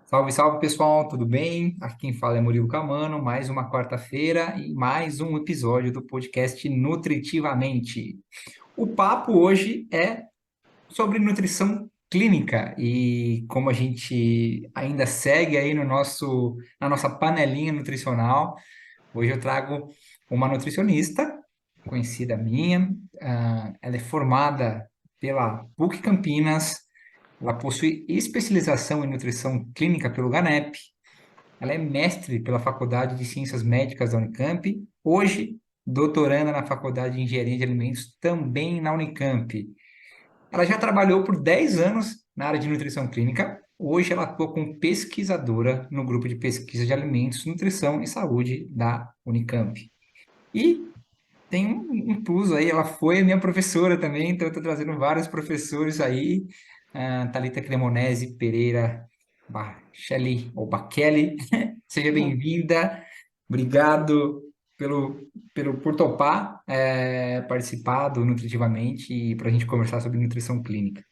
Salve, salve pessoal, tudo bem? Aqui quem fala é Murilo Camano, mais uma quarta-feira e mais um episódio do podcast Nutritivamente. O papo hoje é sobre nutrição clínica e como a gente ainda segue aí na nossa panelinha nutricional, hoje eu trago uma nutricionista conhecida minha, ela é formada pela PUC Campinas, ela possui especialização em nutrição clínica pelo GANEP. Ela é mestre pela Faculdade de Ciências Médicas da Unicamp, hoje doutoranda na Faculdade de Engenharia de Alimentos, também na Unicamp. Ela já trabalhou por 10 anos na área de nutrição clínica, hoje ela atua como pesquisadora no grupo de pesquisa de alimentos, nutrição e saúde da Unicamp. E tem um plus aí, ela foi minha professora também, então eu estou trazendo vários professores aí, Thalita Cremonese Pereira Bachelli, ou Bachelli, seja Uhum. bem-vinda, obrigado por topar participar do Nutritivamente e para a gente conversar sobre nutrição clínica.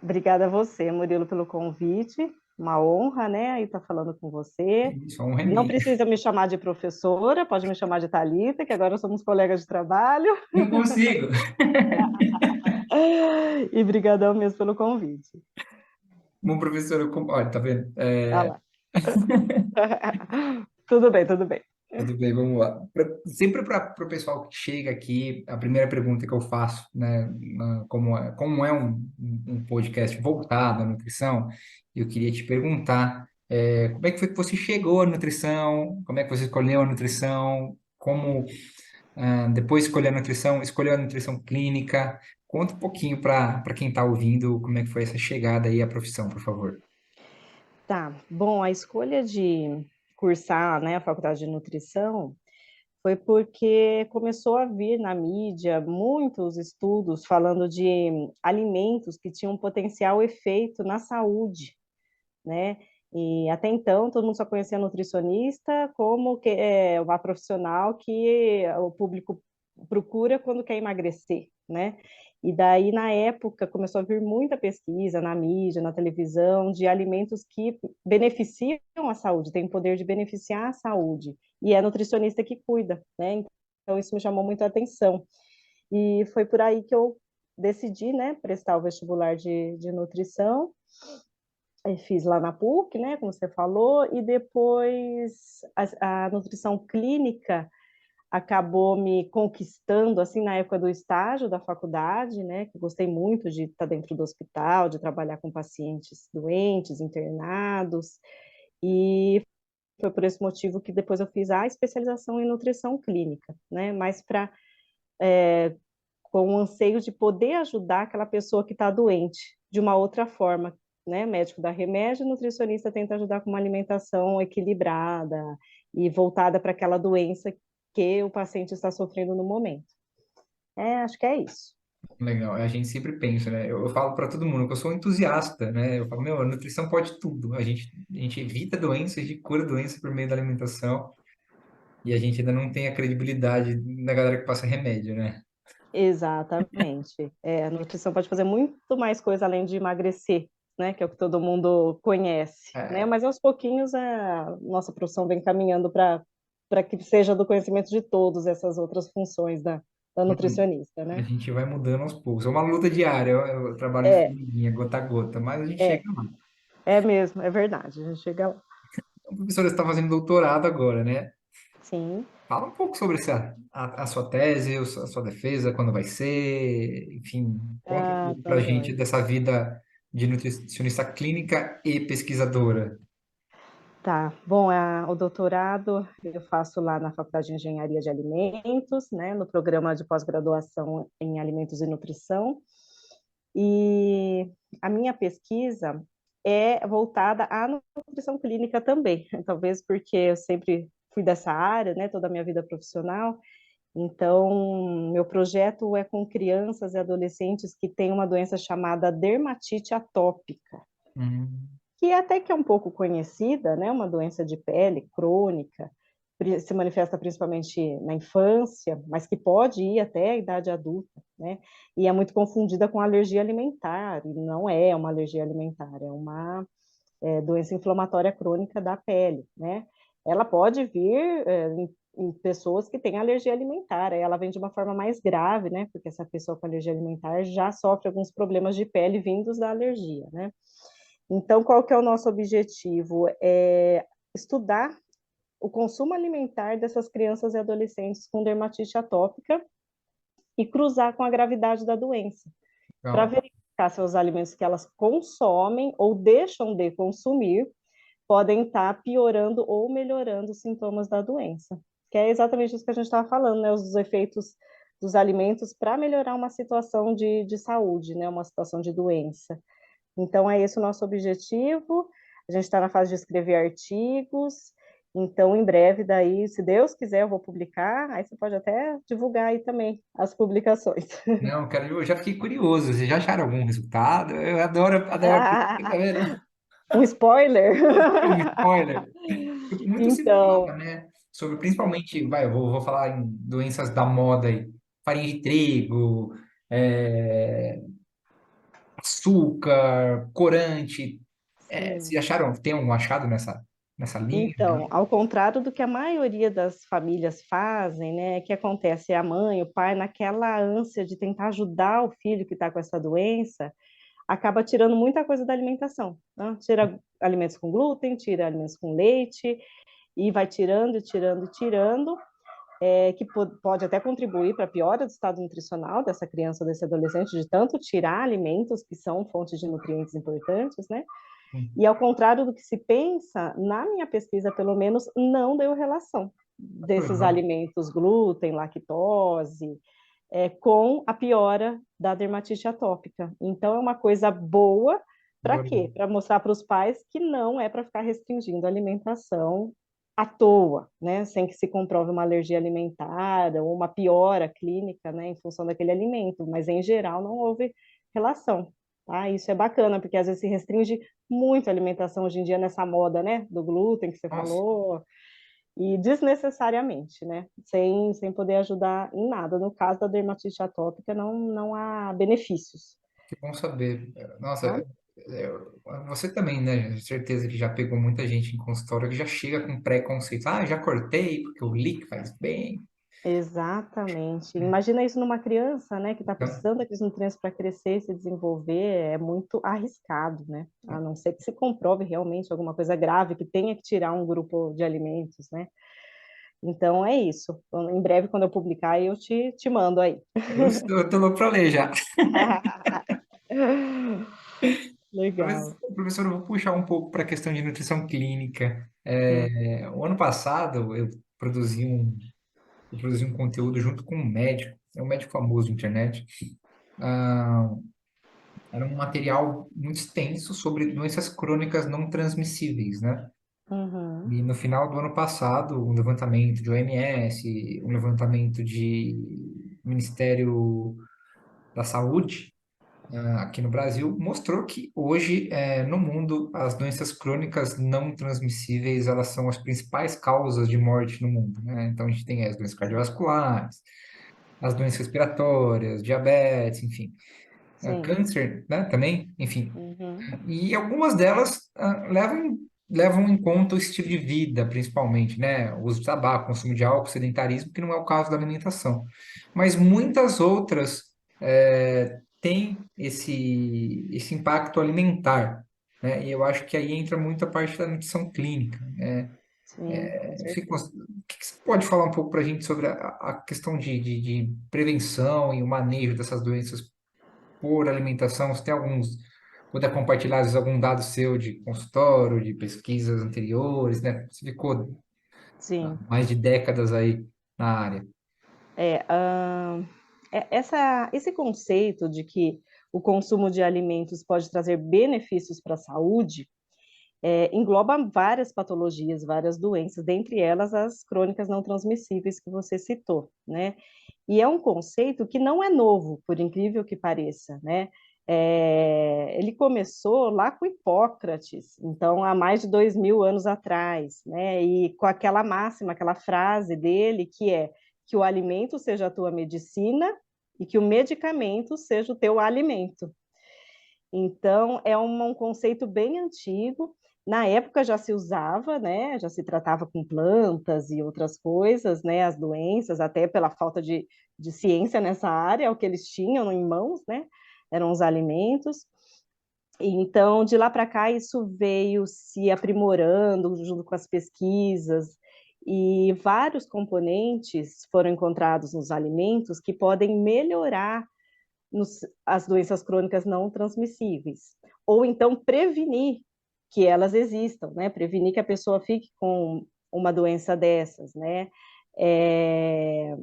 Obrigada a você, Murilo, pelo convite. Uma honra, né, aí estar falando com você. Isso, a honra é Não minha. precisa me chamar de professora, pode me chamar de Thalita, que agora somos colegas de trabalho. Não consigo. E brigadão mesmo pelo convite. Bom, professor, olha, tá vendo? Olha lá. Tudo bem, tudo bem. Tudo bem, vamos lá. Sempre para o pessoal que chega aqui, a primeira pergunta que eu faço, né, como é um podcast voltado à nutrição, eu queria te perguntar, como é que foi que você chegou à nutrição? Como é que você escolheu a nutrição? Como, depois de escolher a nutrição, escolheu a nutrição clínica? Conta um pouquinho para quem está ouvindo como é que foi essa chegada aí à profissão, por favor. Tá, bom, a escolha de cursar, né, a faculdade de nutrição foi porque começou a vir na mídia muitos estudos falando de alimentos que tinham potencial efeito na saúde, né? E até então todo mundo só conhecia a nutricionista como uma profissional que o público procura quando quer emagrecer, né? E daí, na época, começou a vir muita pesquisa na mídia, na televisão, de alimentos que beneficiam a saúde, têm o poder de beneficiar a saúde. E é a nutricionista que cuida, né? Então, isso me chamou muito a atenção. E foi por aí que eu decidi, né, prestar o vestibular de nutrição. Fiz lá na PUC, né, como você falou, e depois a nutrição clínica acabou me conquistando, assim, na época do estágio da faculdade, né, que eu gostei muito de estar dentro do hospital, de trabalhar com pacientes doentes, internados, e foi por esse motivo que depois eu fiz a especialização em nutrição clínica, né, mas para com o anseio de poder ajudar aquela pessoa que está doente de uma outra forma, né? Médico dá remédio, nutricionista tenta ajudar com uma alimentação equilibrada e voltada para aquela doença que o paciente está sofrendo no momento. Acho que é isso. Legal, a gente sempre pensa, né? Eu falo para todo mundo que eu sou um entusiasta, né? Eu falo, meu, a nutrição pode tudo. A gente evita doenças, a gente cura doenças por meio da alimentação e a gente ainda não tem a credibilidade da galera que passa remédio, né? Exatamente. A nutrição pode fazer muito mais coisa além de emagrecer, né? Que é o que todo mundo conhece, né? É, Mas aos pouquinhos a nossa profissão vem caminhando para que seja do conhecimento de todos essas outras funções da nutricionista, a né? gente vai mudando aos poucos. É uma luta diária, eu trabalho em É, formiguinha, gota a gota, mas a gente chega é, lá. é mesmo, é verdade. A gente chega lá. Então, professora, você está fazendo doutorado agora, né? Sim. Fala um pouco sobre a sua tese, a sua defesa, quando vai ser, enfim, conta um Ah, pouco para tá a gente joia. dessa vida de nutricionista clínica e pesquisadora. Tá. Bom, o doutorado eu faço lá na Faculdade de Engenharia de Alimentos, né, no programa de pós-graduação em Alimentos e Nutrição. E a minha pesquisa é voltada à nutrição clínica também, talvez porque eu sempre fui dessa área, né, toda a minha vida profissional. Então, meu projeto é com crianças e adolescentes que têm uma doença chamada dermatite atópica, Hum, que até que é um pouco conhecida, né, uma doença de pele crônica, se manifesta principalmente na infância, mas que pode ir até a idade adulta, né? E é muito confundida com alergia alimentar, e não é uma alergia alimentar, é uma doença inflamatória crônica da pele, né? Ela pode vir em pessoas que têm alergia alimentar, aí ela vem de uma forma mais grave, né? Porque essa pessoa com alergia alimentar já sofre alguns problemas de pele vindos da alergia, né? Então, qual que é o nosso objetivo? É estudar o consumo alimentar dessas crianças e adolescentes com dermatite atópica e cruzar com a gravidade da doença, para Então, verificar se os alimentos que elas consomem ou deixam de consumir podem estar piorando ou melhorando os sintomas da doença. Que é exatamente isso que a gente estava falando, né? Os efeitos dos alimentos para melhorar uma situação de saúde, né? Uma situação de doença. Então, é esse o nosso objetivo. A gente está na fase de escrever artigos. Então, em breve, daí, se Deus quiser, eu vou publicar. Aí você pode até divulgar aí também as publicações. não, cara, eu já fiquei curioso. Vocês já acharam algum resultado? Eu adoro tá vendo? Um spoiler? Um spoiler. Muito se Então, fala, né? Sobre principalmente, vai, vou falar em doenças da moda aí. Farinha de trigo, é, açúcar, corante. É, sim. vocês acharam, tem algum achado nessa linha? Então, ao contrário do que a maioria das famílias fazem, né, que acontece é a mãe, o pai, naquela ânsia de tentar ajudar o filho que está com essa doença, acaba tirando muita coisa da alimentação, né? Tira alimentos com glúten, tira alimentos com leite, e vai tirando, tirando, tirando, que pode até contribuir para a piora do estado nutricional dessa criança ou desse adolescente, de tanto tirar alimentos que são fontes de nutrientes importantes, né? E ao contrário do que se pensa, na minha pesquisa, pelo menos, não deu relação desses Legal. alimentos, glúten, lactose, com a piora da dermatite atópica. Então, é uma coisa boa para quê? Para mostrar para os pais que não é para ficar restringindo a alimentação à toa, né? Sem que se comprove uma alergia alimentar ou uma piora clínica, né, em função daquele alimento, mas em geral não houve relação. Tá? Isso é bacana, porque às vezes se restringe muito a alimentação hoje em dia nessa moda, né, do glúten que você Nossa, falou, e desnecessariamente, né, sem poder ajudar em nada. No caso da dermatite atópica, não há benefícios, que bom saber. Nossa, tá? você também, né? Certeza que já pegou muita gente em consultório que já chega com preconceito. Ah, já cortei porque eu li que faz bem. Exatamente. Imagina isso numa criança, né, que está Então, precisando daqueles nutrientes para crescer e se desenvolver, é muito arriscado, né? A não ser que se comprove realmente alguma coisa grave, que tenha que tirar um grupo de alimentos, né? Então é isso. Em breve, quando eu publicar, eu te mando aí. eu tô louco para ler já. Legal. Professor, eu vou puxar um pouco para a questão de nutrição clínica. Sim. O ano passado eu produzi um conteúdo junto com um médico, é um médico famoso na internet. Ah, era um material muito extenso sobre doenças crônicas não transmissíveis, né? Uhum. E no final do ano passado, um levantamento de OMS, um levantamento de Ministério da Saúde, aqui no Brasil, mostrou que hoje, no mundo, as doenças crônicas não transmissíveis, elas são as principais causas de morte no mundo, né? Então, a gente tem as doenças cardiovasculares, as doenças respiratórias, diabetes, enfim, Sim. câncer, né, também, enfim. Uhum. E algumas delas levam em conta o estilo de vida, principalmente, né? O uso de tabaco, consumo de álcool, sedentarismo, que não é o caso da alimentação. Mas muitas outras têm esse impacto alimentar, né? E eu acho que aí entra muito a parte da nutrição clínica, né? Sim, com O certeza. que você pode falar um pouco para a gente sobre a questão de prevenção e o manejo dessas doenças por alimentação? Você tem alguns, puder compartilhar às vezes, algum dado seu de consultório, de pesquisas anteriores, né? Você ficou Sim. mais de décadas aí na área. É, esse conceito de que o consumo de alimentos pode trazer benefícios para a saúde engloba várias patologias, várias doenças, dentre elas as crônicas não transmissíveis que você citou, né? E é um conceito que não é novo, por incrível que pareça, né? Ele começou lá com Hipócrates, então há mais de 2000 anos atrás, né? E com aquela máxima, aquela frase dele que é que o alimento seja a tua medicina e que o medicamento seja o teu alimento. Então, é um conceito bem antigo Na época já se usava, né? Já se tratava com plantas e outras coisas, né? As doenças, até pela falta de ciência nessa área, é o que eles tinham em mãos, né? Eram os alimentos. E então, de lá para cá, isso veio se aprimorando junto com as pesquisas, e vários componentes foram encontrados nos alimentos que podem melhorar as doenças crônicas não transmissíveis, ou então prevenir que elas existam, né? Prevenir que a pessoa fique com uma doença dessas, né? É...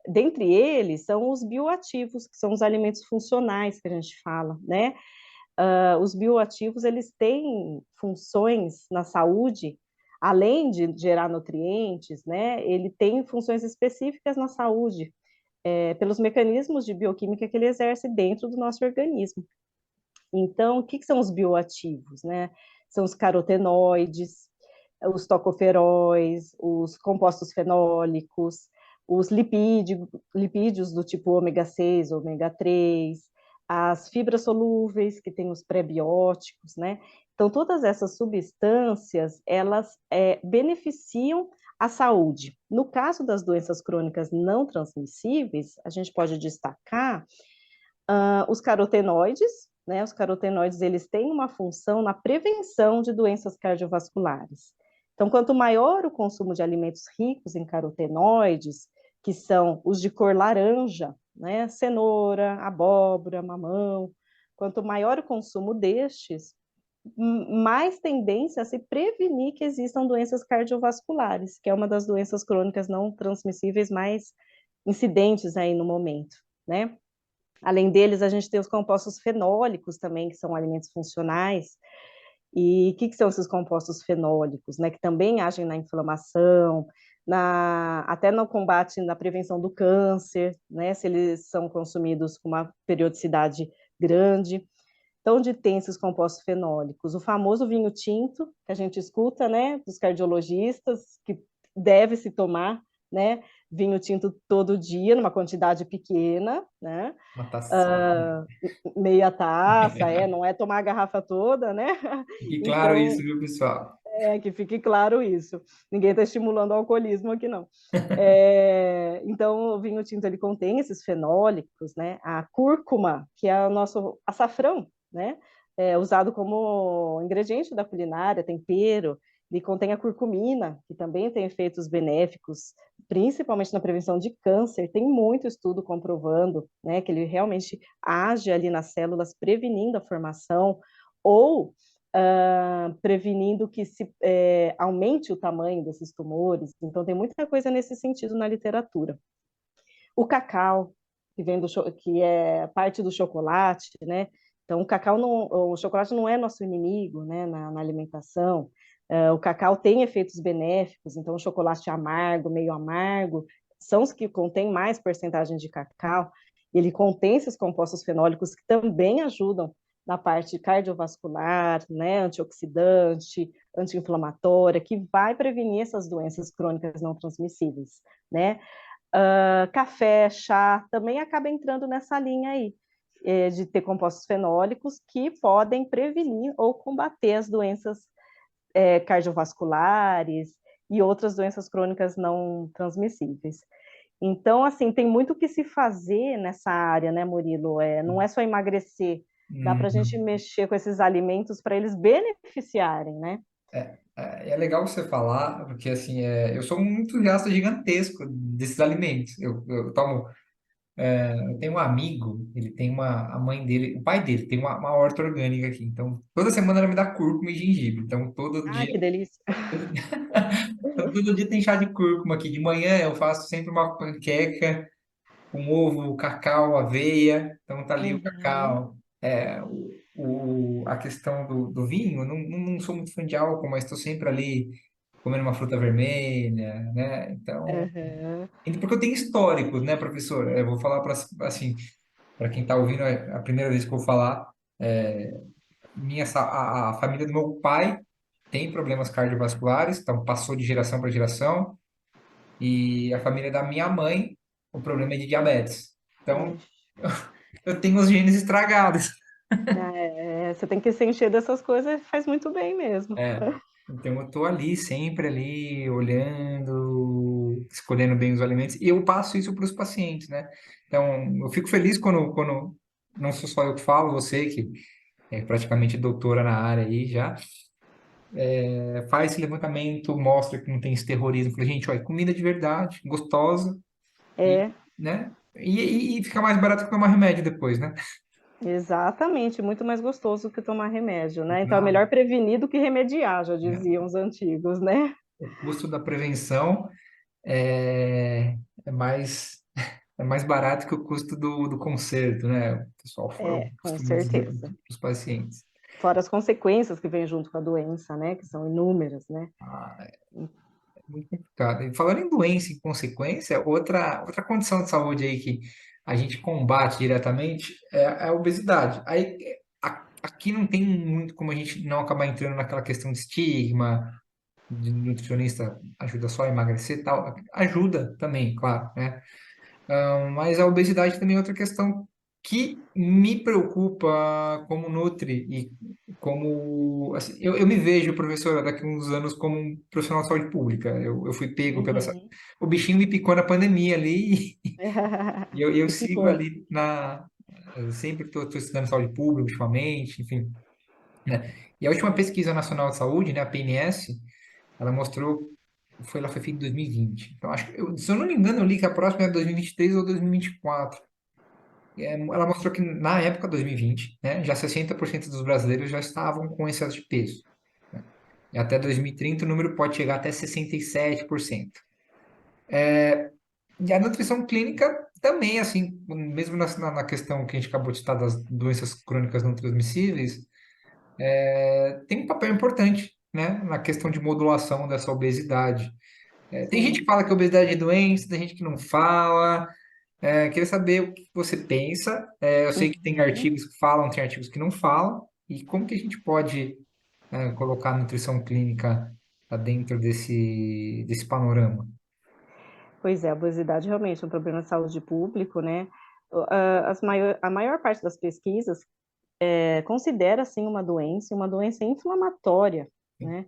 Dentre eles são os bioativos, que são os alimentos funcionais que a gente fala, né? Os bioativos, eles têm funções na saúde, além de gerar nutrientes, né? Ele tem funções específicas na saúde, pelos mecanismos de bioquímica que ele exerce dentro do nosso organismo. Então, o que são os bioativos, né? São os carotenoides, os tocoferóis, os compostos fenólicos, os lipídios do tipo ômega 6, ômega 3, as fibras solúveis, que tem os prebióticos, né? Então, todas essas substâncias, elas beneficiam a saúde. No caso das doenças crônicas não transmissíveis, a gente pode destacar os carotenoides, né? Os carotenoides, eles têm uma função na prevenção de doenças cardiovasculares. Então, quanto maior o consumo de alimentos ricos em carotenoides, que são os de cor laranja, né? Cenoura, abóbora, mamão, quanto maior o consumo destes, mais tendência a se prevenir que existam doenças cardiovasculares, que é uma das doenças crônicas não transmissíveis mais incidentes aí no momento, né? Além deles, a gente tem os compostos fenólicos também, que são alimentos funcionais. E o que são esses compostos fenólicos, né? Que também agem na inflamação, até no combate, na prevenção do câncer, né? Se eles são consumidos com uma periodicidade grande. Então, onde tem esses compostos fenólicos? O famoso vinho tinto, que a gente escuta, né? Dos cardiologistas, que deve se tomar, né? Vinho tinto todo dia, numa quantidade pequena, né? Uma tacinha. uh, meia taça, não é tomar a garrafa toda, né? Fique claro isso, Então, viu, pessoal? que fique claro isso. Ninguém está estimulando o alcoolismo aqui, não. Então, o vinho tinto ele contém esses fenólicos, né? A cúrcuma, que é o nosso açafrão, né? Usado como ingrediente da culinária, tempero. Ele contém a curcumina, que também tem efeitos benéficos, principalmente na prevenção de câncer. Tem muito estudo comprovando, né, que ele realmente age ali nas células, prevenindo a formação ou prevenindo que se aumente o tamanho desses tumores. Então, tem muita coisa nesse sentido na literatura. O cacau, que é parte do chocolate, né? Então, o chocolate não é nosso inimigo, né, na alimentação. O cacau tem efeitos benéficos, então o chocolate amargo, meio amargo, são os que contêm mais porcentagem de cacau. Ele contém esses compostos fenólicos que também ajudam na parte cardiovascular, né, antioxidante, anti-inflamatória, que vai prevenir essas doenças crônicas não transmissíveis, né? Café, chá, também acaba entrando nessa linha aí, de ter compostos fenólicos que podem prevenir ou combater as doenças cardiovasculares e outras doenças crônicas não transmissíveis. Então, assim, tem muito o que se fazer nessa área, né, Murilo? Não é só emagrecer, dá para a gente Uhum. mexer com esses alimentos para eles beneficiarem, né? É legal você falar, porque assim, eu sou um entusiasta gigantesco desses alimentos. Eu tomo, eu tenho um amigo, ele tem a mãe dele, o pai dele tem uma horta orgânica aqui. Então, toda semana ela me dá cúrcuma e gengibre. Então, todo Ai, dia, que delícia! então, todo dia tem chá de cúrcuma aqui. De manhã eu faço sempre uma panqueca com ovo, cacau, aveia. Então, tá ali o Uhum, cacau. A questão do vinho, eu não sou muito fã de álcool, mas estou sempre ali comendo uma fruta vermelha, né? Então, uhum, porque eu tenho histórico, né, professor? Eu vou falar para assim, para quem está ouvindo a primeira vez que eu vou falar, a família do meu pai tem problemas cardiovasculares, então passou de geração para geração, e a família da minha mãe, o problema é de diabetes. Então, ixi, eu tenho os genes estragados. Você tem que se encher dessas coisas, faz muito bem mesmo. É. Então eu tô ali, sempre ali, olhando, escolhendo bem os alimentos, e eu passo isso para os pacientes, né? Então, eu fico feliz quando não sou só eu que falo, você que é praticamente doutora na área aí já, faz esse levantamento, mostra que não tem esse terrorismo. Fala, gente, olha, comida de verdade, gostosa, e, É, né? E fica mais barato que tomar remédio depois, né? exatamente, muito mais gostoso que tomar remédio, né? Então é Não, melhor prevenir do que remediar, já né? diziam os antigos, né? O custo da prevenção é, é mais é mais barato que o custo do conserto, né? O pessoal É, com costuma dizer para certeza. os pacientes. Fora as consequências que vêm junto com a doença, né? Que são inúmeras, né? Ah, é muito complicado. E falando em doença e consequência, outra condição de saúde aí que a gente combate diretamente é a obesidade. Aí, aqui não tem muito como a gente não acabar entrando naquela questão de estigma, de nutricionista ajuda só a emagrecer e tal. Ajuda também, claro, né? Mas a obesidade também é outra questão que me preocupa como nutri e como assim, eu me vejo, professora, daqui a uns anos como um profissional de saúde pública. Eu fui pego pela Uhum. o bichinho me picou na pandemia ali e eu E sigo ficou. ali na sempre estou estudando saúde pública ultimamente, enfim, né? E a última pesquisa nacional de saúde, né, a PNS, ela mostrou, ela foi feita em 2020. Então, acho que, se eu não me engano, eu li que a próxima é 2023 ou 2024. Ela mostrou que na época 2020, né, já 60% dos brasileiros já estavam com excesso de peso, né? E até 2030 o número pode chegar até 67%. E a nutrição clínica também, assim, mesmo na questão que a gente acabou de citar das doenças crônicas não transmissíveis, tem um papel importante, né, na questão de modulação dessa obesidade. Tem gente que Sim. fala que a obesidade é doença, tem gente que não fala. Queria saber o que você pensa. Eu sei que tem Uhum. artigos que falam, tem artigos que não falam. E como que a gente pode, colocar a nutrição clínica dentro desse panorama? Pois é, a obesidade realmente é um problema de saúde público, né? A maior parte das pesquisas considera, assim, uma doença inflamatória, né?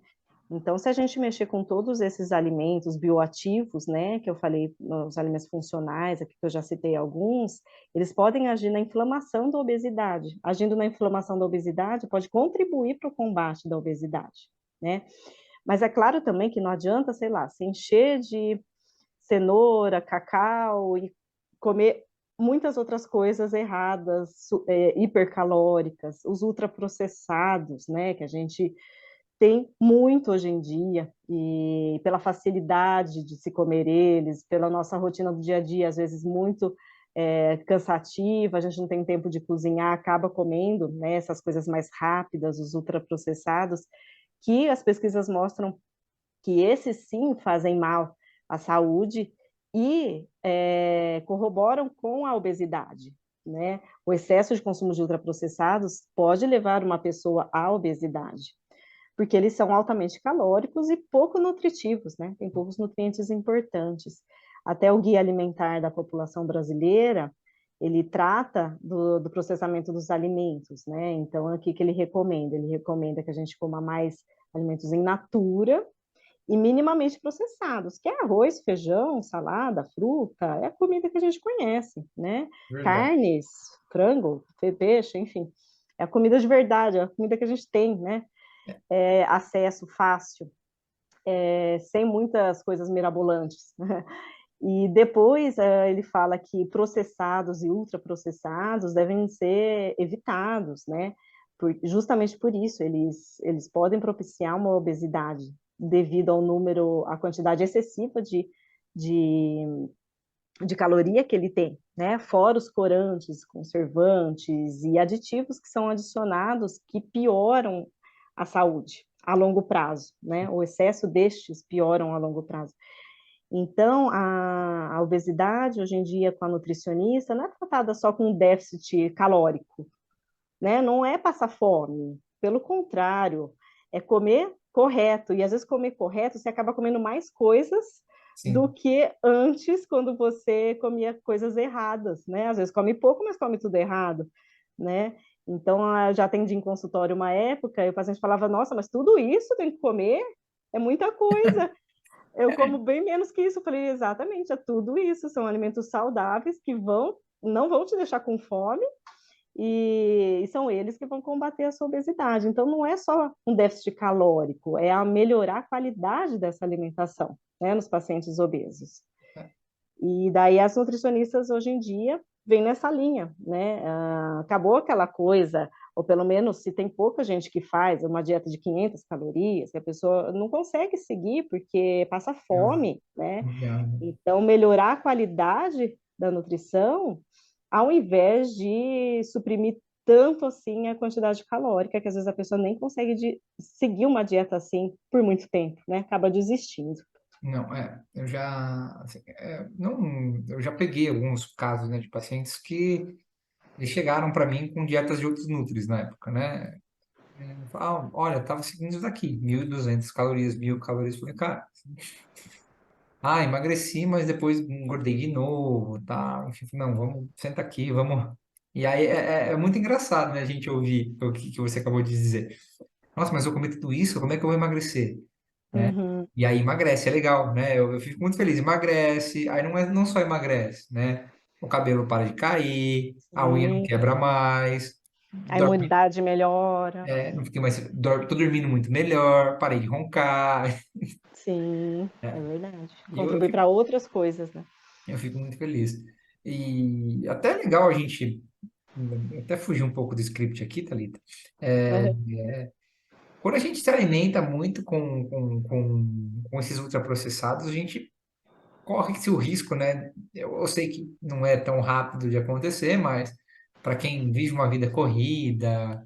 Então, se a gente mexer com todos esses alimentos bioativos, né, que eu falei, os alimentos funcionais, aqui que eu já citei alguns, eles podem agir na inflamação da obesidade. Agindo na inflamação da obesidade, pode contribuir para o combate da obesidade, né? Mas é claro também que não adianta, sei lá, se encher de cenoura, cacau e comer muitas outras coisas erradas, hipercalóricas, os ultraprocessados, né, que a gente tem muito hoje em dia, e pela facilidade de se comer eles, pela nossa rotina do dia a dia, às vezes muito cansativa, a gente não tem tempo de cozinhar, acaba comendo, né, essas coisas mais rápidas, os ultraprocessados, que as pesquisas mostram que esses sim fazem mal à saúde e corroboram com a obesidade, né? O excesso de consumo de ultraprocessados pode levar uma pessoa à obesidade, porque eles são altamente calóricos e pouco nutritivos, né? Tem poucos nutrientes importantes. Até o Guia Alimentar da População Brasileira, ele trata do processamento dos alimentos, né? Então, aqui que ele recomenda? Ele recomenda que a gente coma mais alimentos em natura e minimamente processados, que é arroz, feijão, salada, fruta, é a comida que a gente conhece, né? Verdade. Carnes, frango, peixe, enfim, é a comida de verdade, é a comida que a gente tem, né? Acesso fácil, sem muitas coisas mirabolantes. E depois ele fala que processados e ultraprocessados devem ser evitados, né? Justamente por isso, eles podem propiciar uma obesidade devido ao número, à quantidade excessiva de, de caloria que ele tem, né? Fora os corantes, conservantes e aditivos que são adicionados que pioram a saúde a longo prazo, né? O excesso destes pioram a longo prazo. Então, a obesidade, hoje em dia, com a nutricionista, não é tratada só com déficit calórico, né? Não é passar fome, pelo contrário, é comer correto. E às vezes comer correto, você acaba comendo mais coisas do Sim. que antes, quando você comia coisas erradas, né? Às vezes come pouco, mas come tudo errado, né? Então, eu já atendi em consultório uma época, e o paciente falava, nossa, mas tudo isso tem que comer? É muita coisa. Eu como bem menos que isso. Eu falei, exatamente, é tudo isso. São alimentos saudáveis que não vão te deixar com fome e são eles que vão combater a sua obesidade. Então, não é só um déficit calórico, é a melhorar a qualidade dessa alimentação, né, nos pacientes obesos. E daí as nutricionistas hoje em dia vêm nessa linha, né? Acabou aquela coisa, ou pelo menos se tem pouca gente que faz uma dieta de 500 calorias, que a pessoa não consegue seguir porque passa fome, né? Então, melhorar a qualidade da nutrição, ao invés de suprimir tanto assim a quantidade calórica, que às vezes a pessoa nem consegue seguir uma dieta assim por muito tempo, né? Acaba desistindo. Não, eu já, assim, não, eu já peguei alguns casos, né, de pacientes que eles chegaram para mim com dietas de outros nutris na época, né? Falaram, olha, eu tava seguindo isso daqui, 1.200 calorias, 1.000 calorias. Eu falei, cara, emagreci, mas depois engordei de novo, tá? Enfim, não, vamos, senta aqui, vamos. E aí é muito engraçado, né, a gente ouvir o que você acabou de dizer. Nossa, mas eu comi tudo isso, como é que eu vou emagrecer? Né? Uhum, E aí emagrece, é legal, né? Eu fico muito feliz, emagrece, aí não só emagrece, né? O cabelo para de cair, a unha não sim. quebra mais, A dorme, imunidade melhora. não fiquei mais, tô dormindo muito melhor, parei de roncar, Sim, é né? verdade. E eu Contribui fico, para outras coisas, né? eu fico muito feliz. E até é legal a gente até fugir um pouco do script aqui, Thalita. É, Uhum. quando a gente se alimenta muito com esses ultraprocessados, a gente corre-se o risco, né? Eu sei que não é tão rápido de acontecer, mas para quem vive uma vida corrida,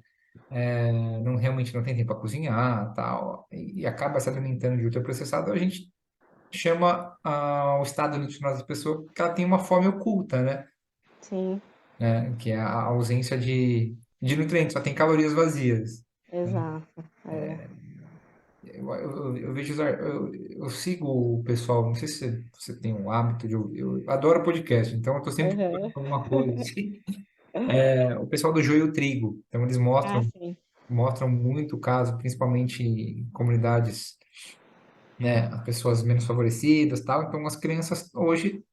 não realmente não tem tempo para cozinhar, tal, e acaba se alimentando de ultraprocessado, a gente chama o estado nutricional da pessoa que ela tem uma fome oculta, né? Sim, Que é a ausência de nutrientes, só tem calorias vazias. exato. É. Eu vejo, eu sigo o pessoal, não sei se você tem um hábito de ouvir, eu adoro podcast, então eu estou sempre procurando Uhum. alguma coisa, assim. O pessoal do Joio Trigo, então eles Ah, sim. mostram muito o caso, principalmente em comunidades, né, as pessoas menos favorecidas, tal, então as crianças hoje,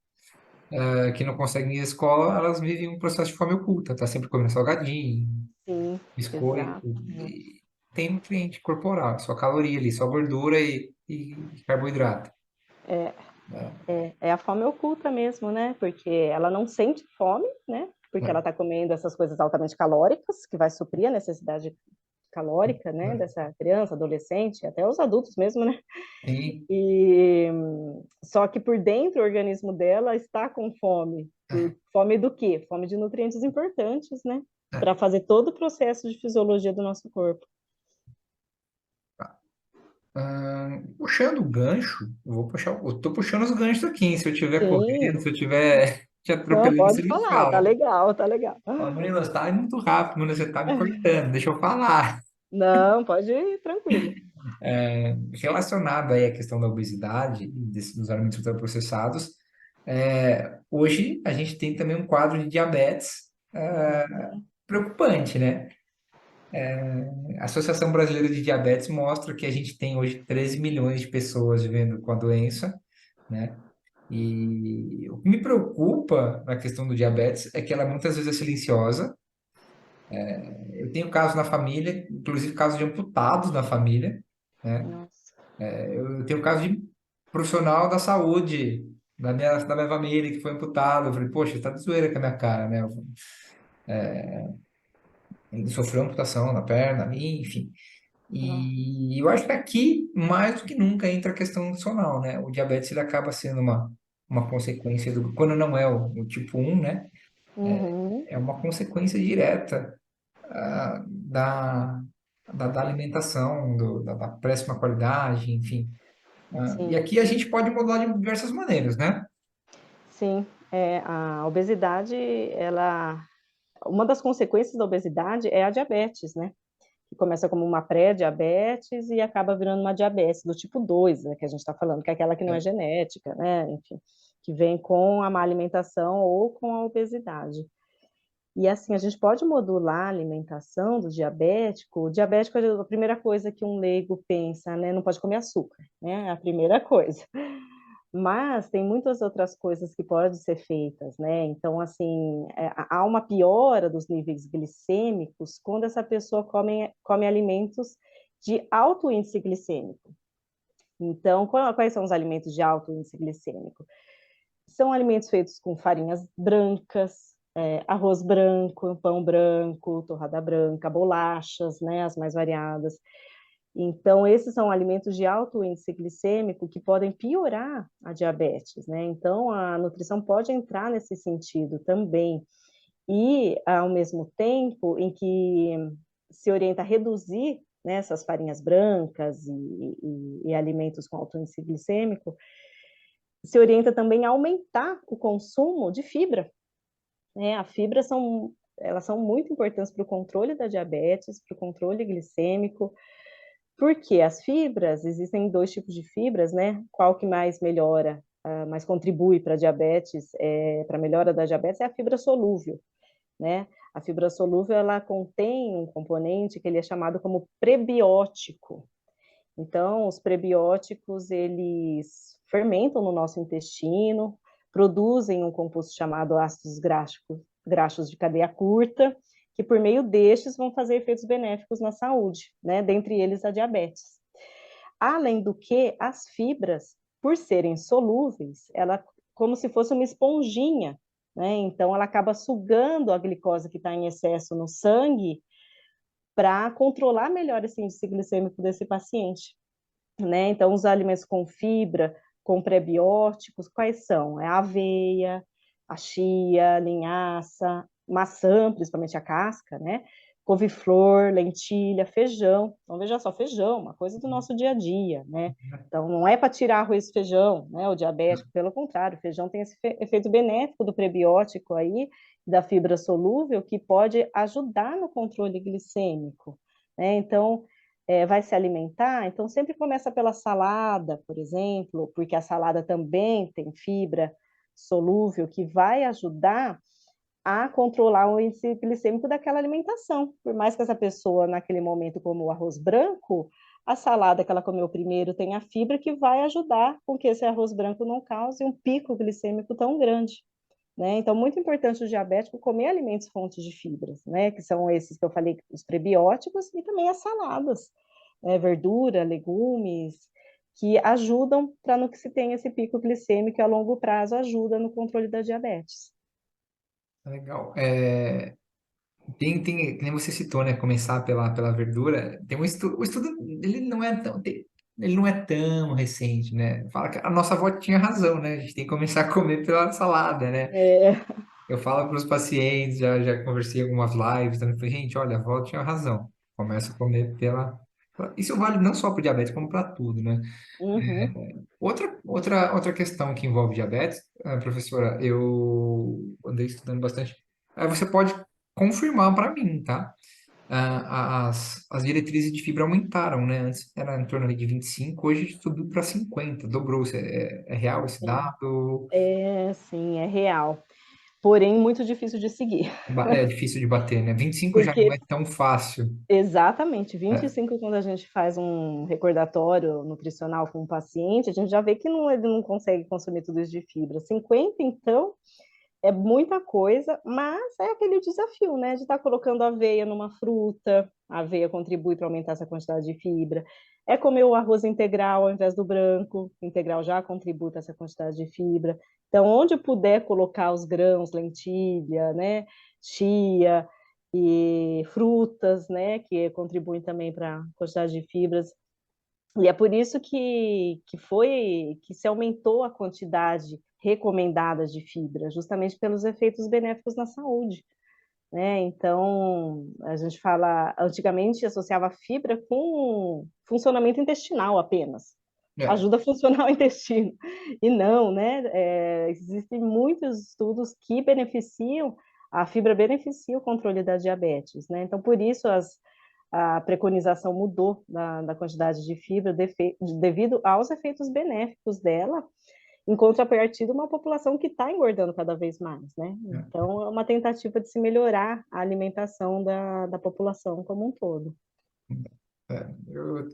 que não conseguem ir à escola, elas vivem um processo de fome oculta, tá sempre comendo salgadinho, Sim, biscoito, exato. e tem nutriente corporal, só caloria ali, só gordura e carboidrato. É, Né? é a fome oculta mesmo, né? Porque ela não sente fome, né? Porque ela Né? está comendo essas coisas altamente calóricas, que vai suprir a necessidade calórica, né? Dessa criança, adolescente, até os adultos mesmo, né? Sim, E só que por dentro o organismo dela está com fome. Por fome do quê? Fome de nutrientes importantes, né? é. Para fazer todo o processo de fisiologia do nosso corpo. Puxando o gancho, eu tô puxando os ganchos aqui, hein? Se eu estiver correndo, Sim, se eu estiver te não, atropelando, você pode me falar, tá fala. legal, tá legal. Fala, Murilo, você tá indo muito rápido, Murilo, você tá me cortando, deixa eu falar. Não, pode ir tranquilo. Relacionado aí à questão da obesidade, dos alimentos ultraprocessados, hoje a gente tem também um quadro de diabetes preocupante, né? A Associação Brasileira de Diabetes mostra que a gente tem hoje 13 milhões de pessoas vivendo com a doença, né? E o que me preocupa na questão do diabetes é que ela muitas vezes é silenciosa. Eu tenho casos na família, inclusive casos de amputados na família, né? Nossa, Eu tenho caso de profissional da saúde da minha família que foi amputado. Eu falei, poxa, tá de zoeira com a minha cara, né? Ele sofreu amputação na perna, ali, enfim. nossa, E eu acho que aqui, mais do que nunca, entra a questão nutricional, né? O diabetes ele acaba sendo uma consequência quando não é o tipo 1, né? uhum, É uma consequência direta da alimentação, da péssima qualidade, enfim. E sim, aqui a gente pode modular de diversas maneiras, né? sim. A obesidade, uma das consequências da obesidade é a diabetes, né? Que começa como uma pré-diabetes e acaba virando uma diabetes do tipo 2, né, que a gente está falando, que é aquela que não é genética, né? Enfim, que vem com a má alimentação ou com a obesidade. E assim, a gente pode modular a alimentação do diabético. O diabético, a primeira coisa que um leigo pensa, né? Não pode comer açúcar, né? É a primeira coisa. Mas tem muitas outras coisas que podem ser feitas, né? Então, assim, há uma piora dos níveis glicêmicos quando essa pessoa come alimentos de alto índice glicêmico. Então, quais são os alimentos de alto índice glicêmico? São alimentos feitos com farinhas brancas, arroz branco, pão branco, torrada branca, bolachas, né, as mais variadas. Então, esses são alimentos de alto índice glicêmico que podem piorar a diabetes, né? Então, a nutrição pode entrar nesse sentido também. E, ao mesmo tempo em que se orienta a reduzir, né, essas farinhas brancas e alimentos com alto índice glicêmico, se orienta também a aumentar o consumo de fibra, né? Elas são muito importantes para o controle da diabetes, para o controle glicêmico, porque as fibras, existem dois tipos de fibras, né? Qual que mais melhora, mais contribui para a diabetes, para a melhora da diabetes, é a fibra solúvel, né? A fibra solúvel, ela contém um componente que ele é chamado como prebiótico. Então, os prebióticos, eles fermentam no nosso intestino, produzem um composto chamado ácidos graxos de cadeia curta, que por meio destes vão fazer efeitos benéficos na saúde, né? Dentre eles a diabetes. Além do que, as fibras, por serem solúveis, ela como se fosse uma esponjinha, né? Então, ela acaba sugando a glicose que está em excesso no sangue para controlar melhor esse índice glicêmico desse paciente, né? Então, os alimentos com fibra, com prebióticos, quais são? É a aveia, a chia, a linhaça, maçã, principalmente a casca, né? Couve-flor, lentilha, feijão. Então, veja só, feijão, uma coisa do nosso dia a dia, né? Então, não é para tirar arroz e feijão, né? O diabético, pelo contrário, o feijão tem esse efeito benéfico do prebiótico aí, da fibra solúvel, que pode ajudar no controle glicêmico, né? Então, vai se alimentar, então sempre começa pela salada, por exemplo, porque a salada também tem fibra solúvel que vai ajudar a controlar o índice glicêmico daquela alimentação. Por mais que essa pessoa, naquele momento, coma o arroz branco, a salada que ela comeu primeiro tem a fibra que vai ajudar com que esse arroz branco não cause um pico glicêmico tão grande. Né? Então, muito importante o diabético comer alimentos fontes de fibras, né? Que são esses que eu falei, os prebióticos e também as saladas, verdura, legumes, que ajudam para não que se tenha esse pico glicêmico e a longo prazo ajuda no controle da diabetes. Legal. Que nem você citou, né? Começar pela verdura. Tem um estudo, o estudo ele não é tão, ele não é tão recente, né? Fala que a nossa avó tinha razão, né? A gente tem que começar a comer pela salada, né? É, Eu falo para os pacientes, já conversei em algumas lives, também falei, gente, olha, a avó tinha razão. Começa a comer Isso vale não só para diabetes, como para tudo, né? uhum, Outra questão que envolve diabetes, professora, eu andei estudando bastante. Você pode confirmar para mim, tá? As diretrizes de fibra aumentaram, né? Antes era em torno ali de 25, hoje subiu para 50, dobrou. É real esse sim, dado? sim, é real. Porém, muito difícil de seguir, É difícil de bater, né? 25 já não é porque tão fácil. exatamente, É, 25, quando a gente faz um recordatório nutricional com o paciente, a gente já vê que ele não consegue consumir tudo isso de fibra. 50, então, é muita coisa, mas é aquele desafio, né, de estar colocando aveia numa fruta, a aveia contribui para aumentar essa quantidade de fibra. É comer o arroz integral ao invés do branco, o integral já contribui para essa quantidade de fibra. Então, onde puder colocar os grãos, lentilha, né, chia e frutas, né, que contribuem também para a quantidade de fibras. E é por isso que se aumentou a quantidade recomendada de fibra, justamente pelos efeitos benéficos na saúde, né? Então, a gente fala, antigamente associava fibra com funcionamento intestinal apenas. é, Ajuda a funcionar o intestino. E não, né? Existem muitos estudos que beneficiam, a fibra beneficia o controle da diabetes, né? Então, por isso a preconização mudou da quantidade de fibra devido aos efeitos benéficos dela em contrapartida, uma população que está engordando cada vez mais, né? Então, é uma tentativa de se melhorar a alimentação da população como um todo.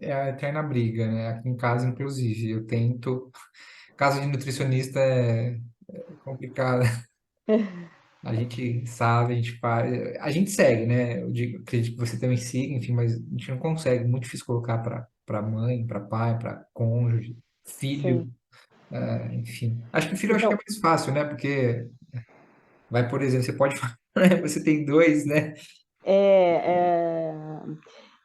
É a eterna briga, né? Aqui em casa, inclusive, eu tento. Casa de nutricionista é complicado. A gente sabe, a gente faz, a gente segue, né? Eu digo, acredito que você também siga, enfim, mas a gente não consegue. Muito difícil colocar para mãe, para pai, para cônjuge, filho, Sim. enfim. Acho que filho eu acho que é Então, mais fácil, né? Porque vai, por exemplo, você pode falar, né? Você tem dois, né? é, é,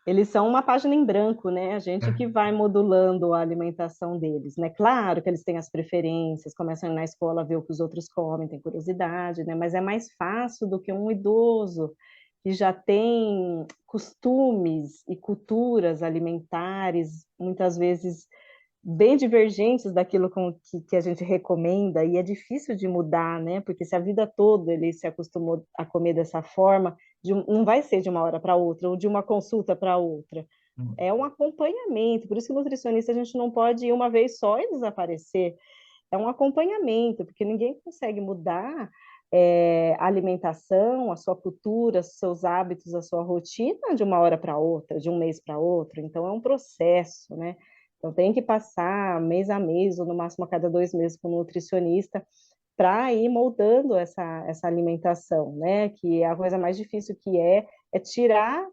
eles são uma página em branco, né? A gente que vai modulando a alimentação deles, né? Claro que eles têm as preferências, começam na escola a ver o que os outros comem, tem curiosidade, né? Mas é mais fácil do que um idoso que já tem costumes e culturas alimentares, muitas vezes bem divergentes daquilo que a gente recomenda, e é difícil de mudar, né? Porque se a vida toda ele se acostumou a comer dessa forma, não vai ser de uma hora para outra, ou de uma consulta para outra. É um acompanhamento, por isso que nutricionista a gente não pode ir uma vez só e desaparecer. É um acompanhamento, porque ninguém consegue mudar a alimentação, a sua cultura, seus hábitos, a sua rotina de uma hora para outra, de um mês para outro. Então, é um processo, né? Então, tem que passar mês a mês, ou no máximo a cada 2 meses, com o nutricionista, para ir moldando essa alimentação, né? Que é a coisa mais difícil que é tirar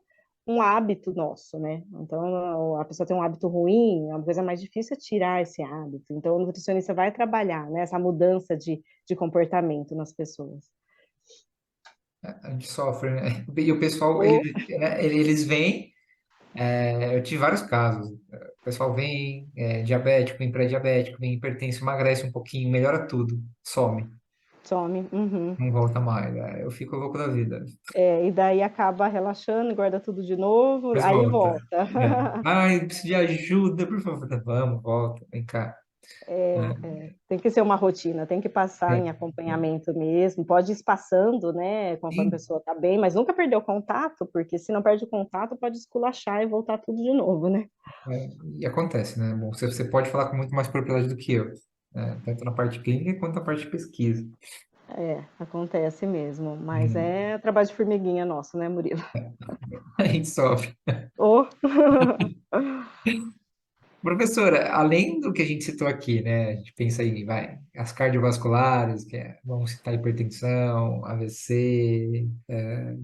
um hábito nosso, né? Então, a pessoa tem um hábito ruim, a coisa mais difícil é tirar esse hábito. Então, o nutricionista vai trabalhar, né, essa mudança de comportamento nas pessoas. A gente sofre, né? E o pessoal, Ou, eles vêm, eu tive vários casos. O pessoal vem diabético, vem pré-diabético, vem hipertenso, emagrece um pouquinho, melhora tudo, some, some. Uhum. não volta mais. Eu fico louco da vida. E daí acaba relaxando, guarda tudo de novo, Depois aí volta. volta. Ai, preciso de ajuda, por favor. Vamos, volta, vem cá. Tem que ser uma rotina, tem que passar É, em é. acompanhamento mesmo, pode ir espaçando, né, conforme a E, pessoa está bem, mas nunca perder o contato, porque se não perde o contato, pode esculachar e voltar tudo de novo, né? e acontece, né? Bom, você pode falar com muito mais propriedade do que eu, né? Tanto na parte clínica quanto na parte de pesquisa. Acontece mesmo, mas Hum. é trabalho de formiguinha nosso, né, Murilo? A gente sofre. Oh. Professora, além do que a gente citou aqui, né? A gente pensa aí, vai, as cardiovasculares, vamos citar hipertensão, AVC,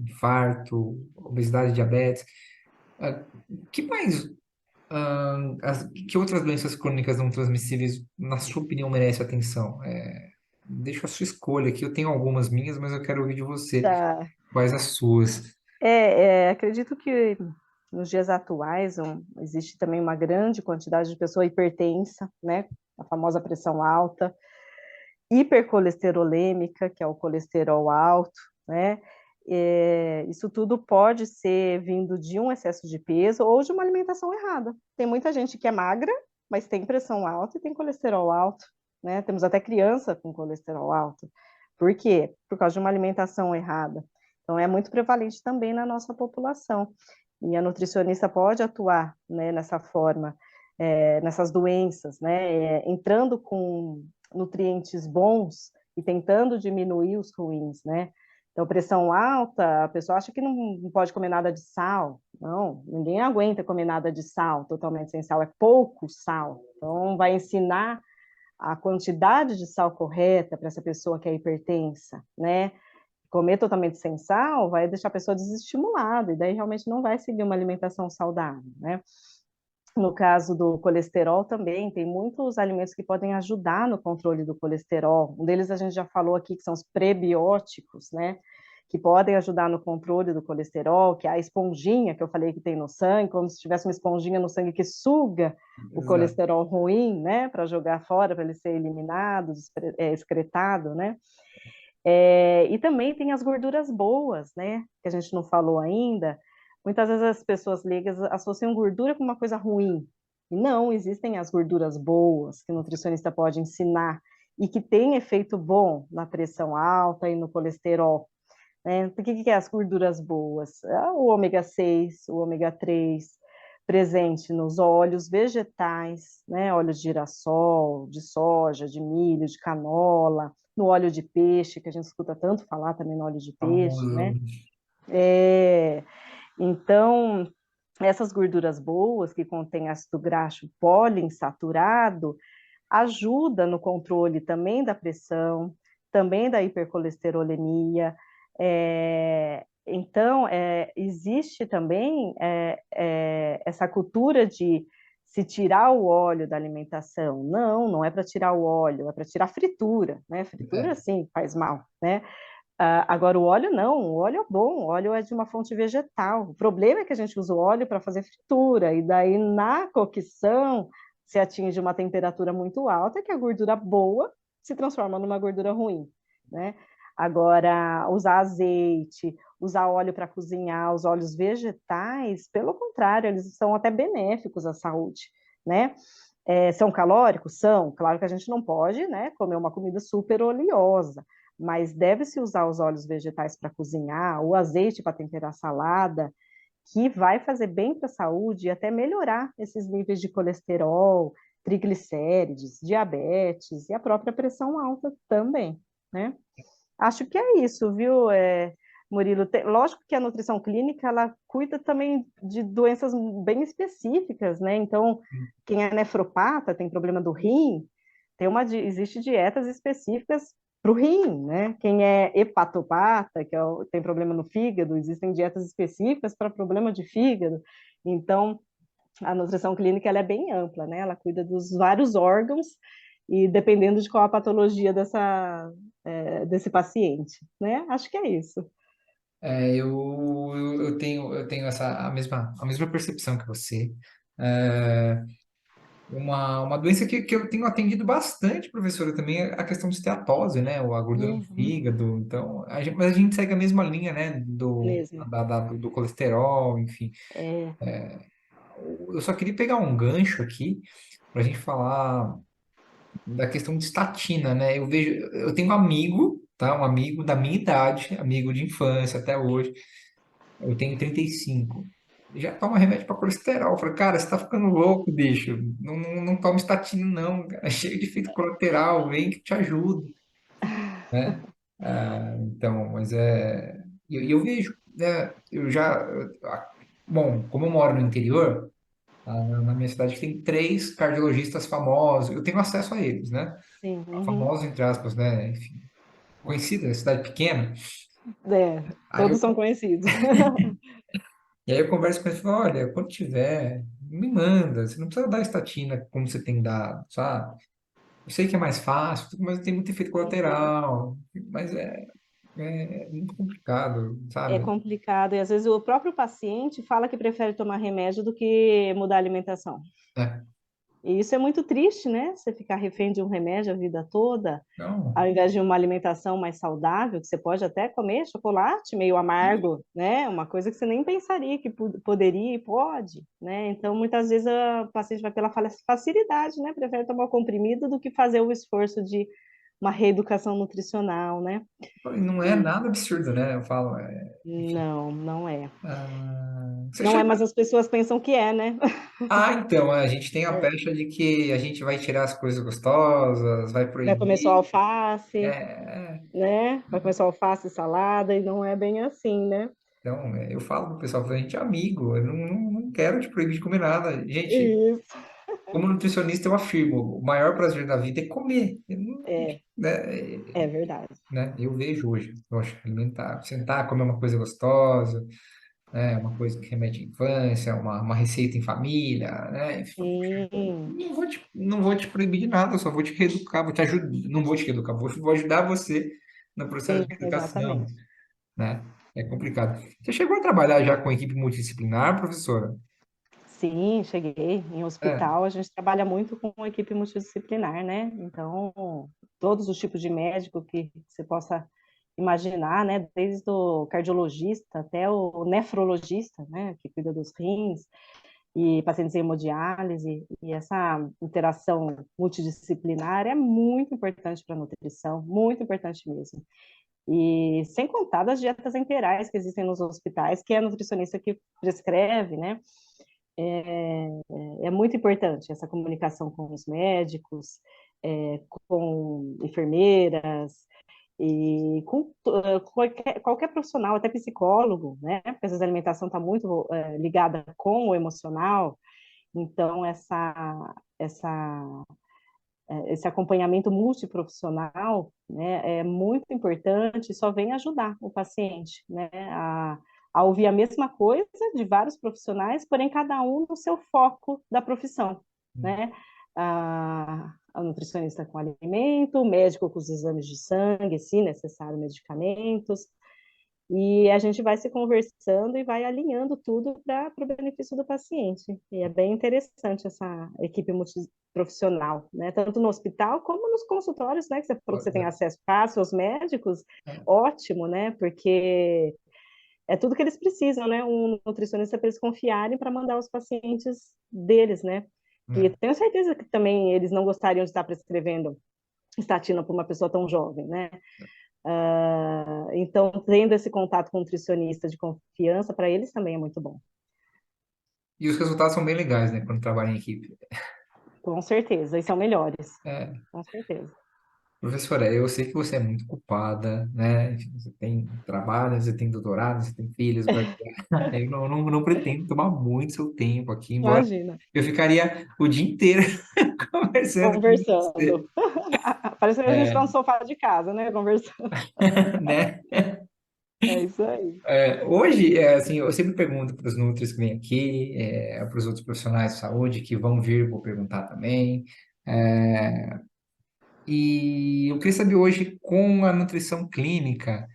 infarto, obesidade, diabetes. Ah, que mais, que outras doenças crônicas não transmissíveis, na sua opinião, merecem atenção? Deixa a sua escolha aqui, eu tenho algumas minhas, mas eu quero ouvir de você. Tá. Quais as suas? Acredito que nos dias atuais existe também uma grande quantidade de pessoa hipertensa, né? A famosa pressão alta, hipercolesterolêmica, que é o colesterol alto, né? Isso tudo pode ser vindo de um excesso de peso ou de uma alimentação errada. Tem muita gente que é magra, mas tem pressão alta e tem colesterol alto, né? Temos até criança com colesterol alto. Por quê? Por causa de uma alimentação errada. Então, é muito prevalente também na nossa população. E a nutricionista pode atuar, né, nessa forma, nessas doenças, né, entrando com nutrientes bons e tentando diminuir os ruins, né? Então, pressão alta, a pessoa acha que não pode comer nada de sal. Não, ninguém aguenta comer nada de sal, totalmente sem sal, é pouco sal. Então, vai ensinar a quantidade de sal correta para essa pessoa que é hipertensa, né? Comer totalmente sem sal vai deixar a pessoa desestimulada, e daí realmente não vai seguir uma alimentação saudável, né? No caso do colesterol também, tem muitos alimentos que podem ajudar no controle do colesterol. Um deles a gente já falou aqui, que são os prebióticos, né? Que podem ajudar no controle do colesterol, que é a esponjinha que eu falei que tem no sangue, como se tivesse uma esponjinha no sangue que suga o Exato. colesterol ruim, né? Para jogar fora, para ele ser eliminado, excretado, né? E também tem as gorduras boas, né? Que a gente não falou ainda. Muitas vezes as pessoas leigas associam gordura com uma coisa ruim. E não, existem as gorduras boas que o nutricionista pode ensinar e que tem efeito bom na pressão alta e no colesterol. Né? O que é as gorduras boas? O ômega 6, o ômega 3, presente nos óleos vegetais, né? Óleo de girassol, de soja, de milho, de canola, no óleo de peixe, que a gente escuta tanto falar também no óleo de peixe, né? Famoso. É, então, essas gorduras boas que contêm ácido graxo poliinsaturado ajuda no controle também da pressão, também da hipercolesterolemia. Então, existe também essa cultura de se tirar o óleo da alimentação. Não, não é para tirar o óleo, é para tirar a fritura, né? Fritura, É, sim, faz mal, né? Agora, o óleo não, o óleo é bom, o óleo é de uma fonte vegetal. O problema é que a gente usa o óleo para fazer fritura, e daí na cocção se atinge uma temperatura muito alta, que a gordura boa se transforma numa gordura ruim, né? Agora, usar azeite, usar óleo para cozinhar, os óleos vegetais, pelo contrário, eles são até benéficos à saúde, né? São calóricos? São. Claro que a gente não pode, né, comer uma comida super oleosa, mas deve-se usar os óleos vegetais para cozinhar, o azeite para temperar salada, que vai fazer bem para a saúde e até melhorar esses níveis de colesterol, triglicérides, diabetes e a própria pressão alta também, né? Acho que é isso, viu, Murilo? Lógico que a nutrição clínica, ela cuida também de doenças bem específicas, né? Então, quem é nefropata, tem problema do rim, existe dietas específicas para o rim, né? Quem é hepatopata, tem problema no fígado, existem dietas específicas para problema de fígado. Então, a nutrição clínica, ela é bem ampla, né? Ela cuida dos vários órgãos e dependendo de qual a patologia desse paciente, né? Acho que é isso. eu tenho a mesma percepção que você. É, uma doença que eu tenho atendido bastante, professora, também é a questão de esteatose, né? Ou a gordura no Uhum, fígado. Então, mas a gente segue a mesma linha, né? mesmo. Do colesterol, enfim. É, Eu só queria pegar um gancho aqui para a gente falar da questão de estatina, né? Eu tenho um amigo, tá? Um amigo da minha idade, amigo de infância até hoje. Eu tenho 35. Já toma remédio para colesterol. Eu falei, cara, você tá ficando louco, bicho. Não toma estatina, não, cara. É cheio de efeito colateral, vem que eu te ajudo, né? Então, mas eu vejo, né? Bom, como eu moro no interior, na minha cidade tem 3 cardiologistas famosos. Eu tenho acesso a eles, né? sim, uhum. Famosos, entre aspas, né? Enfim, conhecida, cidade pequena. Aí Todos eu, são conhecidos. e aí eu converso com eles e falo, olha, quando tiver, me manda. Você não precisa dar estatina como você tem dado, sabe? Eu sei que é mais fácil, mas tem muito efeito colateral. Mas é muito complicado, É sabe? complicado, e às vezes o próprio paciente fala que prefere tomar remédio do que mudar a alimentação. É, E isso é muito triste, né? Você ficar refém de um remédio a vida toda, não, ao invés de uma alimentação mais saudável, que você pode até comer chocolate meio amargo, né? Uma coisa que você nem pensaria que poderia e pode, né? Então, muitas vezes o paciente vai pela facilidade, né? Prefere tomar o comprimido do que fazer o esforço de uma reeducação nutricional, né? não é E nada absurdo, né? Eu falo, enfim. não, não é. Você Não é, chega. mas as pessoas pensam que é, né? Então, a gente tem a pecha de que a gente vai tirar as coisas gostosas, vai Vai comer só proibir. alface, É, né? Vai comer só alface e salada, e não é bem assim, né? então, eu falo pro pessoal, a gente é amigo, eu não quero te proibir de comer nada. Gente, Isso. como nutricionista, eu afirmo, o maior prazer da vida é comer. Eu não- É, né, é verdade. eu vejo hoje, eu acho que alimentar, sentar, comer uma coisa gostosa, né, uma coisa que remete à infância, uma receita em família, né, enfim, Sim, não vou te proibir de nada, eu só vou te reeducar, vou te ajudar, não vou te reeducar, vou ajudar você no processo sim, de educação, exatamente. né? É complicado. Você chegou a trabalhar já com equipe multidisciplinar, professora? Sim, cheguei em É, hospital, a gente trabalha muito com equipe multidisciplinar, né? Então, todos os tipos de médico que você possa imaginar, né? Desde o cardiologista até o nefrologista, né? Que cuida dos rins, e pacientes em hemodiálise, e essa interação multidisciplinar é muito importante para a nutrição, muito importante mesmo. E sem contar das dietas enterais que existem nos hospitais, que é a nutricionista que prescreve, né? É muito importante essa comunicação com os médicos, com enfermeiras e com qualquer profissional, até psicólogo, né? Porque às vezes a alimentação está muito ligada com o emocional, então esse acompanhamento multiprofissional, né, é muito importante e só vem ajudar o paciente, né, a ouvir a mesma coisa de vários profissionais, porém cada um no seu foco da profissão, né? A nutricionista com alimento, o médico com os exames de sangue, se necessário, medicamentos, e a gente vai se conversando e vai alinhando tudo para o benefício do paciente. E é bem interessante essa equipe multiprofissional, né? Tanto no hospital como nos consultórios, né? Que você falou que você tem acesso fácil aos médicos, ótimo, né? Porque é tudo que eles precisam, né? Um nutricionista para eles confiarem para mandar os pacientes deles, né? E Né? tenho certeza que também eles não gostariam de estar prescrevendo estatina para uma pessoa tão jovem, né? Então, tendo esse contato com um nutricionista de confiança, para eles também é muito bom. E os resultados são bem legais, né, quando trabalha em equipe. Com certeza, e são melhores. É, Com certeza. professora, eu sei que você é muito ocupada, né? Enfim, você tem trabalho, você tem doutorado, você tem filhos para criar. Eu não pretendo tomar muito seu tempo aqui, embora Imagina, eu ficaria o dia inteiro conversando com você, conversando. Parece que a gente está no é, sofá de casa, né? Conversando. né? É isso aí. Hoje, assim, eu sempre pergunto para os nutris que vêm aqui, para os outros profissionais de saúde que vão vir, vou perguntar também. É, e eu queria saber hoje, com a nutrição clínica,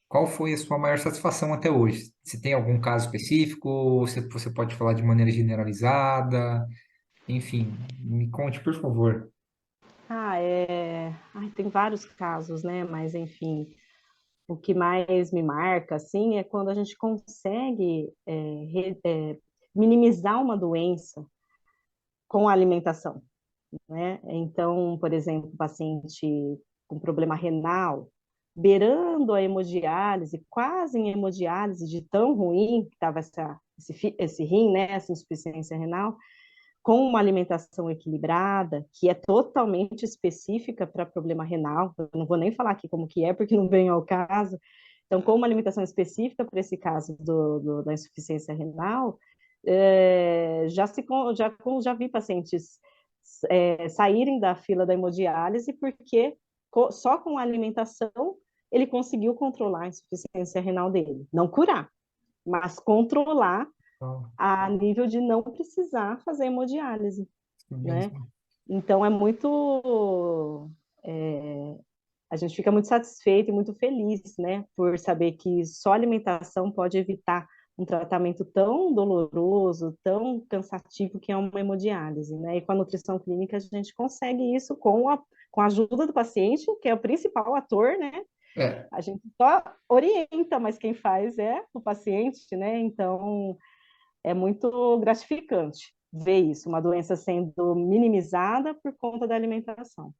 qual foi a sua maior satisfação até hoje? Se tem algum caso específico, se você pode falar de maneira generalizada, enfim, me conte, por favor. Ai, tem vários casos, né? Mas, enfim, o que mais me marca, assim, é quando a gente consegue minimizar uma doença com a alimentação, né? Então, por exemplo, paciente com problema renal, beirando a hemodiálise, quase em hemodiálise, de tão ruim que estava esse rim, né, essa insuficiência renal, com uma alimentação equilibrada, que é totalmente específica para problema renal, eu não vou nem falar aqui como que é, porque não vem ao caso. Então, com uma alimentação específica para esse caso da insuficiência renal, já vi pacientes saírem da fila da hemodiálise porque só com a alimentação ele conseguiu controlar a insuficiência renal dele. Não curar, mas controlar Então, a nível de não precisar fazer hemodiálise, né? mesmo. Então é muito, é, a gente fica muito satisfeito e muito feliz, né, por saber que só alimentação pode evitar um tratamento tão doloroso, tão cansativo que é uma hemodiálise, né? E com a nutrição clínica a gente consegue isso com a ajuda do paciente, que é o principal ator, né? É, A gente só orienta, mas quem faz é o paciente, né? Então é muito gratificante ver isso, uma doença sendo minimizada por conta da alimentação.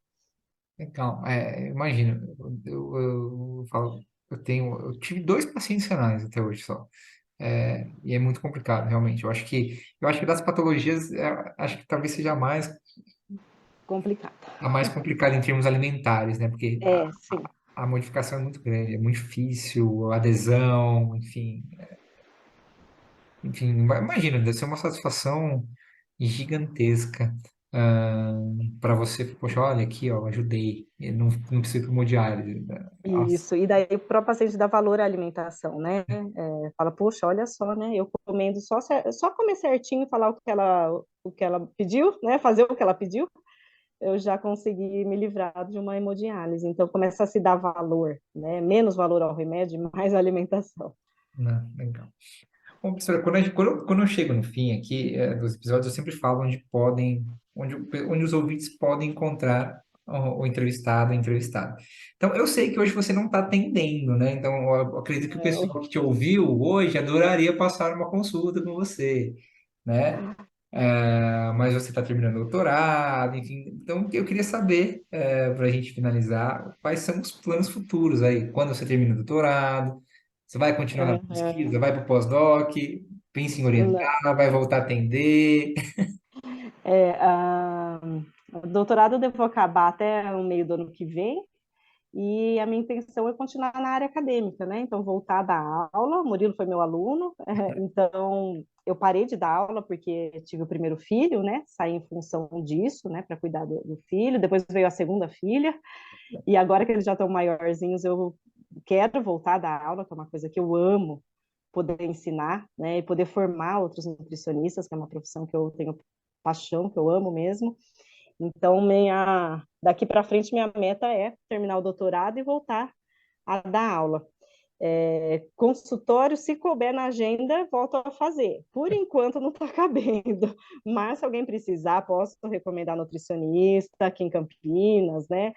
então, imagina, eu falo, eu tive dois pacientes renais até hoje só. E é muito complicado, realmente. Eu acho que das patologias, acho que talvez seja Complicada. a mais complicada em termos alimentares, né? Porque a, É, sim. a modificação é muito grande, é muito difícil, a adesão, enfim, imagina, deve ser uma satisfação gigantesca para você, poxa, olha aqui, ó, ajudei, eu não preciso de hemodiálise, né? Nossa, Isso, e daí o próprio paciente dá valor à alimentação, né? Fala, poxa, olha só, né? Eu comendo só comer certinho e falar o que ela pediu, né? Fazer o que ela pediu, eu já consegui me livrar de uma hemodiálise. Então começa a se dar valor, né? Menos valor ao remédio, mais à alimentação. né? Legal. Bom, professora, quando eu chego no fim aqui dos episódios, eu sempre falo onde os ouvintes podem encontrar o entrevistado, a entrevistada. Então, eu sei que hoje você não está atendendo, né? Então, eu acredito que o pessoal que te ouviu hoje adoraria passar uma consulta com você, né? Mas você está terminando o doutorado, enfim. Então, eu queria saber, para a gente finalizar, quais são os planos futuros aí? Quando você termina o doutorado? Você vai continuar na Uhum. pesquisa? Vai para o pós-doc? Pensa em orientar, vai voltar a atender? O doutorado eu devo acabar até o meio do ano que vem, e a minha intenção é continuar na área acadêmica, né? Então, voltar a dar aula. O Murilo foi meu aluno, então eu parei de dar aula porque tive o primeiro filho, né? Saí em função disso, né? Para cuidar do filho. Depois veio a segunda filha, e agora que eles já estão maiorzinhos, eu quero voltar a dar aula, que é uma coisa que eu amo, poder ensinar, né? E poder formar outros nutricionistas, que é uma profissão que eu tenho paixão, que eu amo mesmo. Então, daqui para frente, minha meta é terminar o doutorado e voltar a dar aula. Consultório, se couber na agenda, volto a fazer. Por enquanto, não está cabendo, mas se alguém precisar, posso recomendar nutricionista aqui em Campinas, né?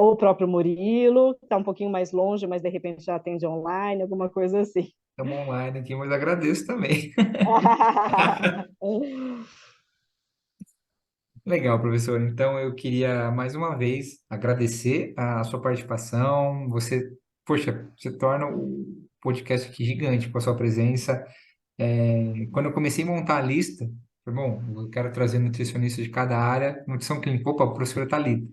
Ou o próprio Murilo, que está um pouquinho mais longe, mas de repente já atende online, alguma coisa assim. Estamos online aqui, mas agradeço também. Legal, professor. Então, eu queria mais uma vez agradecer a sua participação. Você, poxa, você torna o podcast aqui gigante com a sua presença. Quando eu comecei a montar a lista, falei, bom, eu quero trazer nutricionistas de cada área, nutrição clínica, opa, a professora Thalita.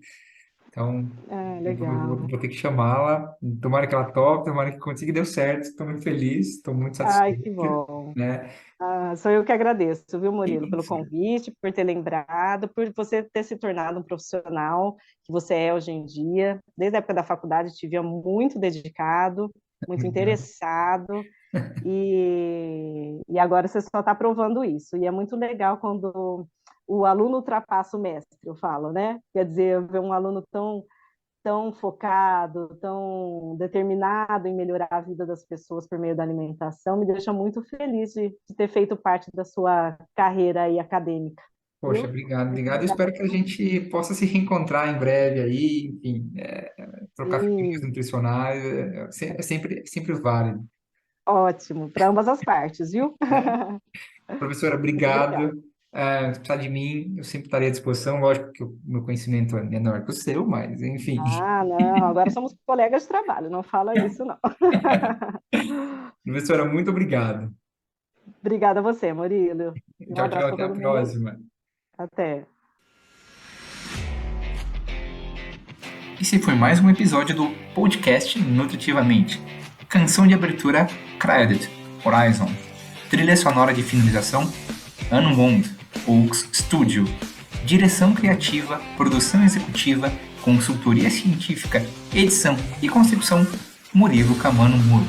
Então, vou Legal. ter que chamá-la. Tomara que ela tope, tomara que consiga e deu certo. Estou muito feliz, estou muito Ai, que satisfeito, bom. né? Sou eu que agradeço, viu, Murilo, pelo Isso. convite, por ter lembrado, por você ter se tornado um profissional que você é hoje em dia. Desde a época da faculdade, te via muito dedicado, muito interessado, e agora você só está provando isso. E é muito legal quando o aluno ultrapassa o mestre, eu falo, né? Quer dizer, ver um aluno tão focado, tão determinado em melhorar a vida das pessoas por meio da alimentação, me deixa muito feliz de ter feito parte da sua carreira aí acadêmica, Poxa, viu? obrigado, Muito obrigado. Eu legal. espero que a gente possa se reencontrar em breve aí, enfim, trocar figurinhas Sim, nutricionais, é sempre válido, ótimo, para ambas as partes, viu? né? Professora, Muito legal. obrigado. Se precisar de mim, eu sempre estarei à disposição. Lógico que o meu conhecimento é menor que o seu, mas enfim. Ah, não, agora somos colegas de trabalho, não fala isso, não. Professora, muito obrigado. Obrigada a você, Murilo. Um Tchau, tchau, abraço para até a todo mundo aí. próxima. Até. Esse foi mais um episódio do podcast Nutritivamente. Canção de abertura Credit, Horizon. Trilha sonora de finalização Unwound, Oaks Studio. Direção criativa, produção executiva, consultoria científica, edição e concepção Murilo Camano Muro.